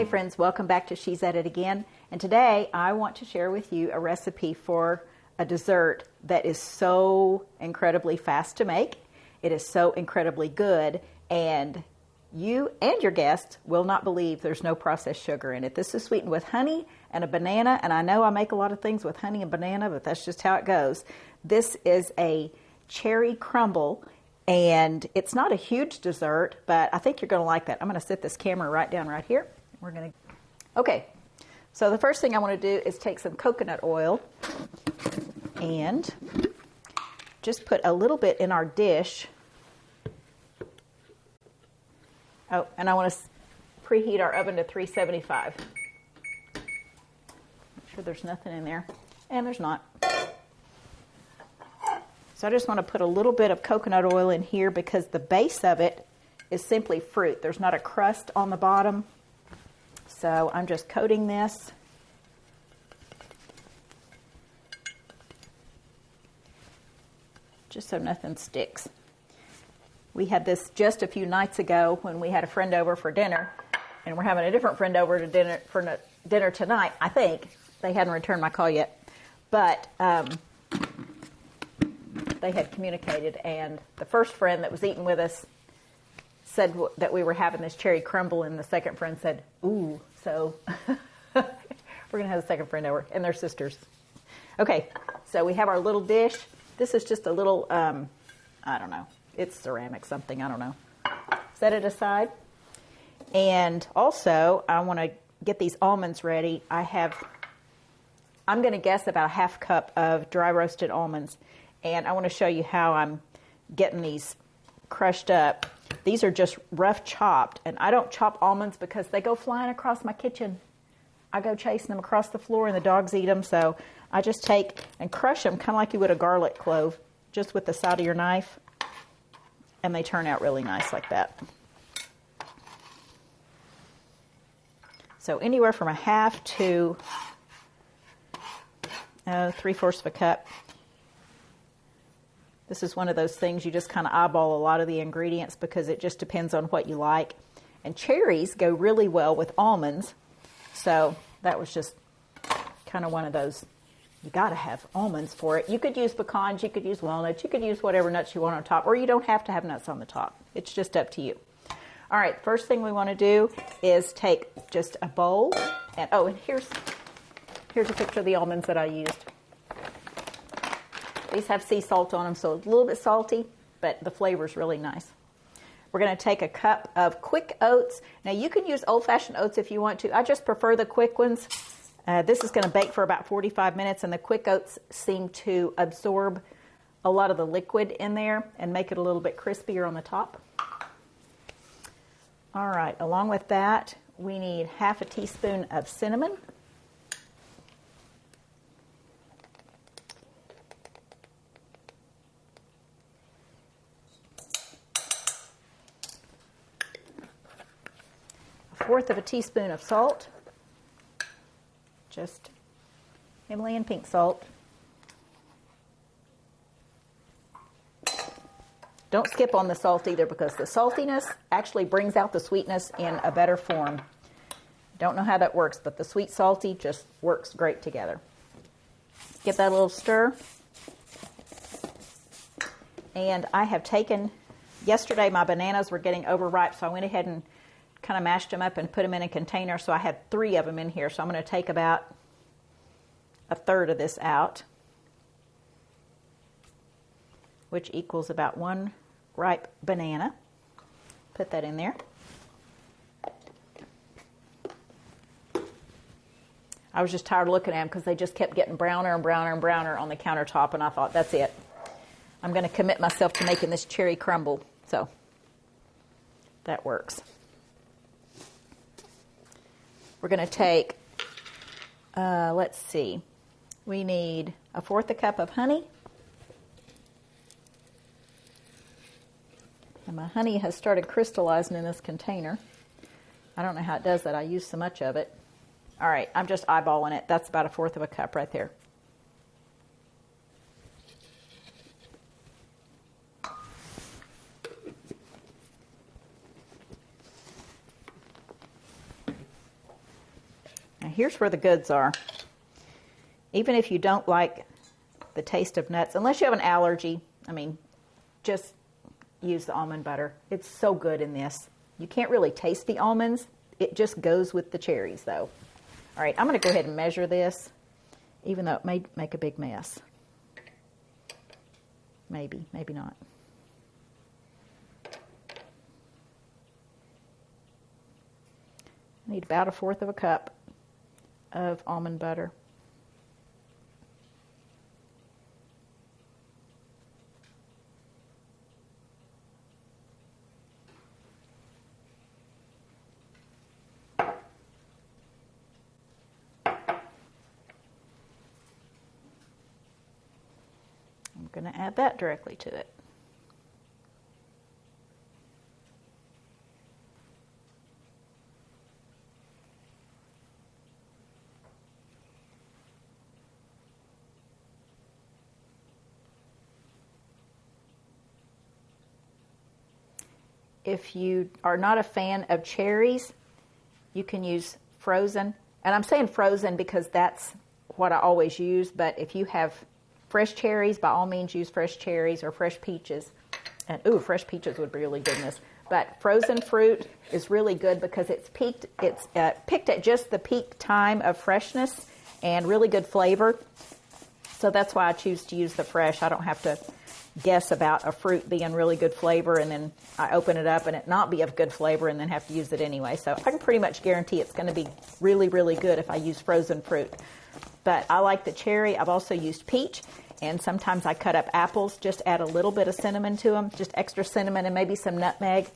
friends, welcome back to She's at It Again. And today I want to share with you a recipe for a dessert that is so incredibly fast to make. It is so incredibly good, and you and your guests will not believe there's no processed sugar in it. This is sweetened with honey and a banana, and I know I make a lot of things with honey and banana, but that's just how it goes. This is a cherry crumble, and it's not a huge dessert, but I think you're going to like that. I'm going to set this camera right down right here. Okay, so the first thing I want to do is take some coconut oil and just put a little bit in our dish. Oh, and I want to preheat our oven to 375. Make sure there's nothing in there, and there's not. So I just want to put a little bit of coconut oil in here because the base of it is simply fruit. There's not a crust on the bottom. So I'm just coating this. Just so nothing sticks. We had this just a few nights ago when we had a friend over for dinner, and we're having a different friend over to dinner for dinner tonight, I think. They hadn't returned my call yet, but they had communicated, and the first friend that was eating with us said that we were having this cherry crumble, and the second friend said, ooh, so we're going to have the second friend over, and their sisters. Okay, so we have our little dish. This is just a little, I don't know, it's ceramic something, I don't know. Set it aside. And also, I want to get these almonds ready. I'm going to guess about a half cup of dry roasted almonds, and I want to show you how I'm getting these crushed up. These are just rough chopped, and I don't chop almonds because they go flying across my kitchen. I go chasing them across the floor, and the dogs eat them, so I just take and crush them kind of like you would a garlic clove, just with the side of your knife, and they turn out really nice like that. So anywhere from a half to 3/4 of a cup. This is one of those things you just kind of eyeball a lot of the ingredients because it just depends on what you like. And cherries go really well with almonds. So that was just kind of one of those, you got to have almonds for it. You could use pecans, you could use walnuts, you could use whatever nuts you want on top, or you don't have to have nuts on the top. It's just up to you. All right, first thing we want to do is take just a bowl. And here's a picture of the almonds that I used. These have sea salt on them, so a little bit salty, but the flavor is really nice. We're going to take a cup of quick oats. Now, you can use old-fashioned oats if you want to. I just prefer the quick ones. This is going to bake for about 45 minutes, and the quick oats seem to absorb a lot of the liquid in there and make it a little bit crispier on the top. All right, along with that, we need half a teaspoon of cinnamon. Fourth of a teaspoon of salt, just Himalayan pink salt. Don't skip on the salt either because the saltiness actually brings out the sweetness in a better form. Don't know how that works, but the sweet salty just works great together. Give that a little stir. And I have taken, yesterday my bananas were getting overripe, so I went ahead and kind of mashed them up and put them in a container, so I had 3 of them in here. So I'm going to take about a third of this out, which equals about 1 ripe banana. Put that in there. I was just tired of looking at them because they just kept getting browner and browner and browner on the countertop, and I thought, that's it. I'm going to commit myself to making this cherry crumble, so that works. We're going to take, let's see, we need 1/4 cup of honey. And my honey has started crystallizing in this container. I don't know how it does that. I use so much of it. All right, I'm just eyeballing it. That's about 1/4 of a cup right there. here's where the goods are. Even if you don't like the taste of nuts, unless you have an allergy, I mean, just use the almond butter. It's so good in this. You can't really taste the almonds. It just goes with the cherries, though. All right, I'm going to go ahead and measure this, even though it may make a big mess. Maybe, maybe not. I need about 1/4 cup of almond butter. I'm going to add that directly to it. If you are not a fan of cherries, you can use frozen. And I'm saying frozen because that's what I always use, but if you have fresh cherries, by all means use fresh cherries or fresh peaches. And ooh, fresh peaches would be really good in this. But frozen fruit is really good because it's picked at just the peak time of freshness and really good flavor. So that's why I choose to use the fresh. I don't have to guess about a fruit being really good flavor and then I open it up and it not be of good flavor and then have to use it anyway. So I can pretty much guarantee it's going to be really, really good if I use frozen fruit. But I like the cherry. I've also used peach, and sometimes I cut up apples, just add a little bit of cinnamon to them, just extra cinnamon and maybe some nutmeg,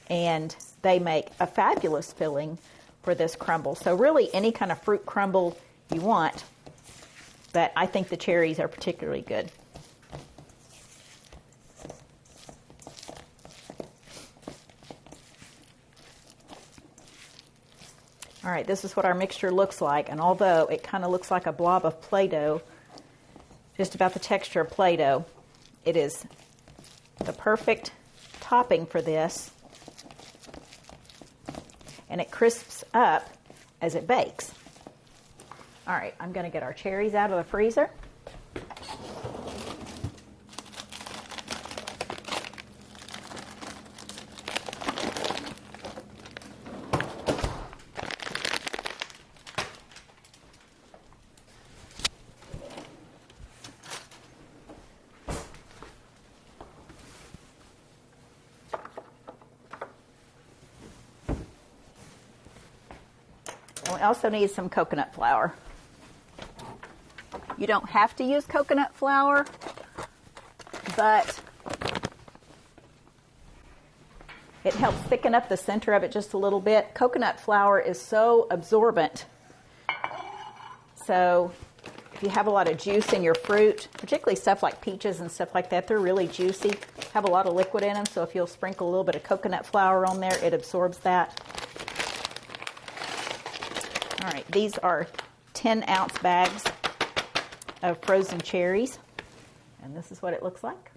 and they make a fabulous filling for this crumble. So really any kind of fruit crumble you want, but I think the cherries are particularly good. All right, this is what our mixture looks like, and although it kind of looks like a blob of Play-Doh, just about the texture of Play-Doh, it is the perfect topping for this, and it crisps up as it bakes. All right, I'm going to get our cherries out of the freezer. We also need some coconut flour. You don't have to use coconut flour, but it helps thicken up the center of it just a little bit. Coconut flour is so absorbent. So if you have a lot of juice in your fruit, particularly stuff like peaches and stuff like that, they're really juicy, have a lot of liquid in them. So if you'll sprinkle a little bit of coconut flour on there, it absorbs that. All right, these are 10-ounce bags of frozen cherries, and this is what it looks like.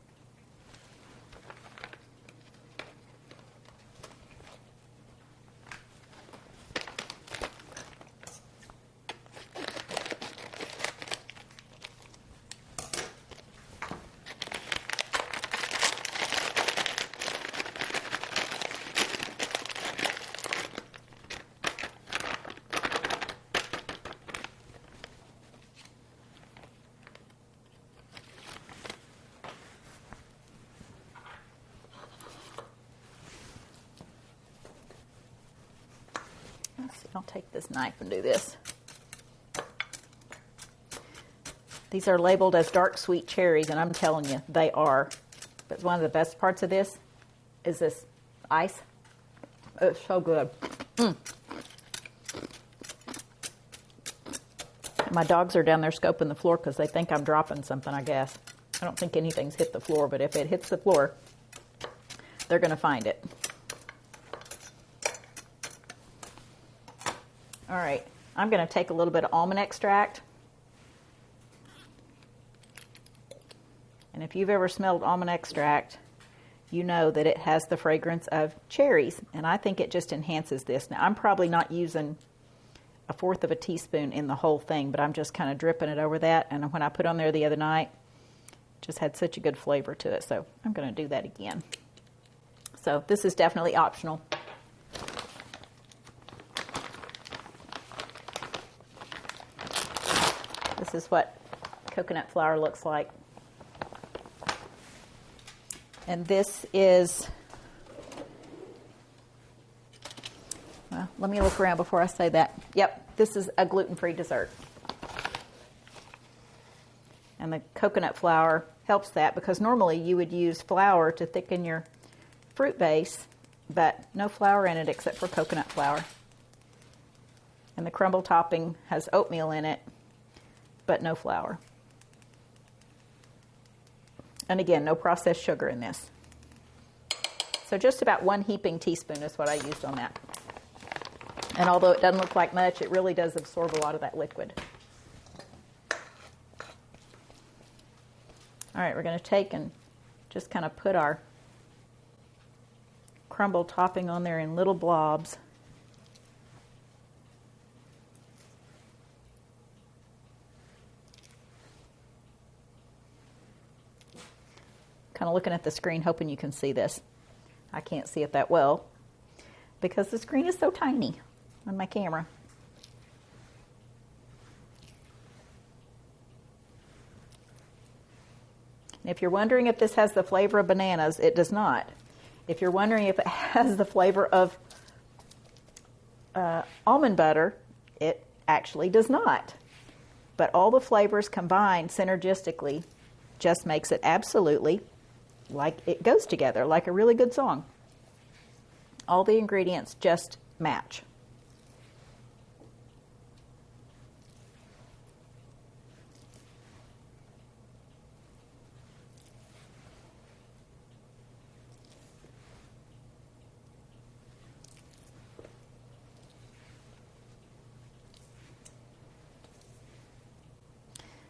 I'll take this knife and do this. These are labeled as dark sweet cherries, and I'm telling you, they are. But one of the best parts of this is this ice. It's so good. My dogs are down there scoping the floor because they think I'm dropping something, I guess. I don't think anything's hit the floor, but if it hits the floor, they're going to find it. All right, I'm going to take a little bit of almond extract. And if you've ever smelled almond extract, you know that it has the fragrance of cherries. And I think it just enhances this. Now, I'm probably not using 1/4 of a teaspoon in the whole thing, but I'm just kind of dripping it over that. And when I put on there the other night, just had such a good flavor to it. So I'm going to do that again. So this is definitely optional. This is what coconut flour looks like. And this is, well, let me look around before I say that. Yep, this is a gluten-free dessert. And the coconut flour helps that, because normally you would use flour to thicken your fruit base, but no flour in it except for coconut flour. And the crumble topping has oatmeal in it, but no flour. And again, no processed sugar in this. So just about 1 heaping teaspoon is what I used on that. And although it doesn't look like much, it really does absorb a lot of that liquid. All right, we're going to take and just kind of put our crumble topping on there in little blobs. Kind of looking at the screen, hoping you can see this. I can't see it that well because the screen is so tiny on my camera. And if you're wondering if this has the flavor of bananas, it does not. If you're wondering if it has the flavor of almond butter, it actually does not. But all the flavors combined synergistically just makes it absolutely like it goes together, like a really good song. All the ingredients just match.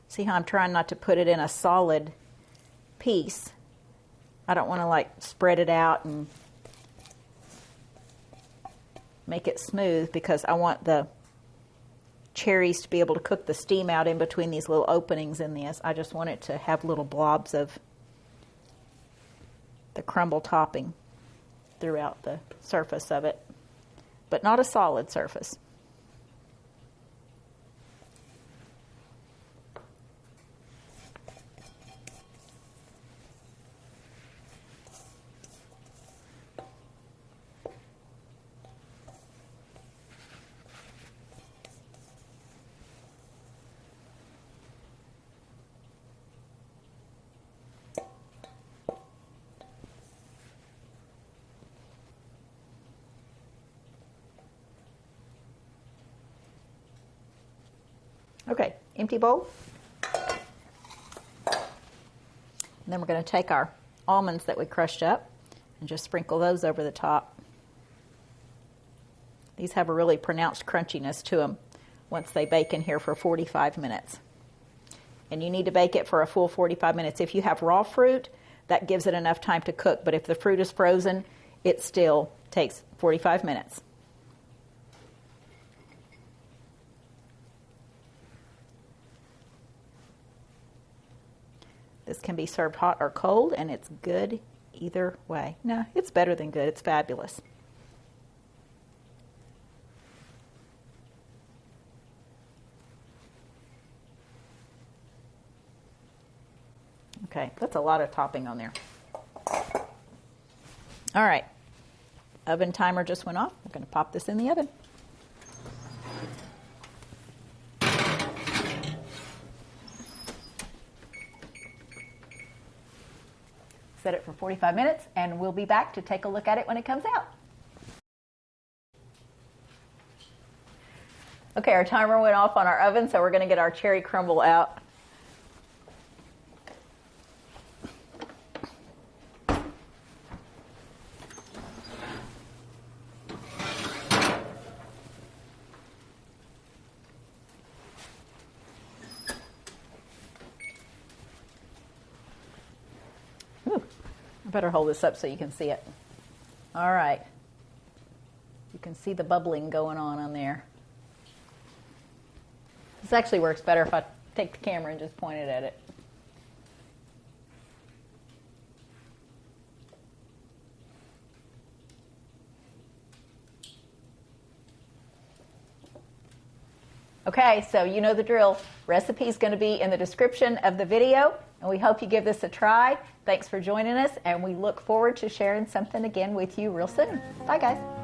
See how I'm trying not to put it in a solid piece. I don't want to like spread it out and make it smooth, because I want the cherries to be able to cook the steam out in between these little openings in this. I just want it to have little blobs of the crumble topping throughout the surface of it, but not a solid surface. Okay, empty bowl. And then we're going to take our almonds that we crushed up and just sprinkle those over the top. These have a really pronounced crunchiness to them once they bake in here for 45 minutes. And you need to bake it for a full 45 minutes. If you have raw fruit, that gives it enough time to cook. But if the fruit is frozen, it still takes 45 minutes. This can be served hot or cold, and it's good either way. No, it's better than good. It's fabulous. Okay, that's a lot of topping on there. All right, oven timer just went off. We're going to pop this in the oven. Set it for 45 minutes, and we'll be back to take a look at it when it comes out. Okay, our timer went off on our oven, so we're going to get our cherry crumble out. Better hold this up so you can see it. All right. You can see the bubbling going on there. This actually works better if I take the camera and just point it at it. Okay, so you know the drill. Recipe is going to be in the description of the video, and we hope you give this a try. Thanks for joining us, and we look forward to sharing something again with you real soon. Bye, guys.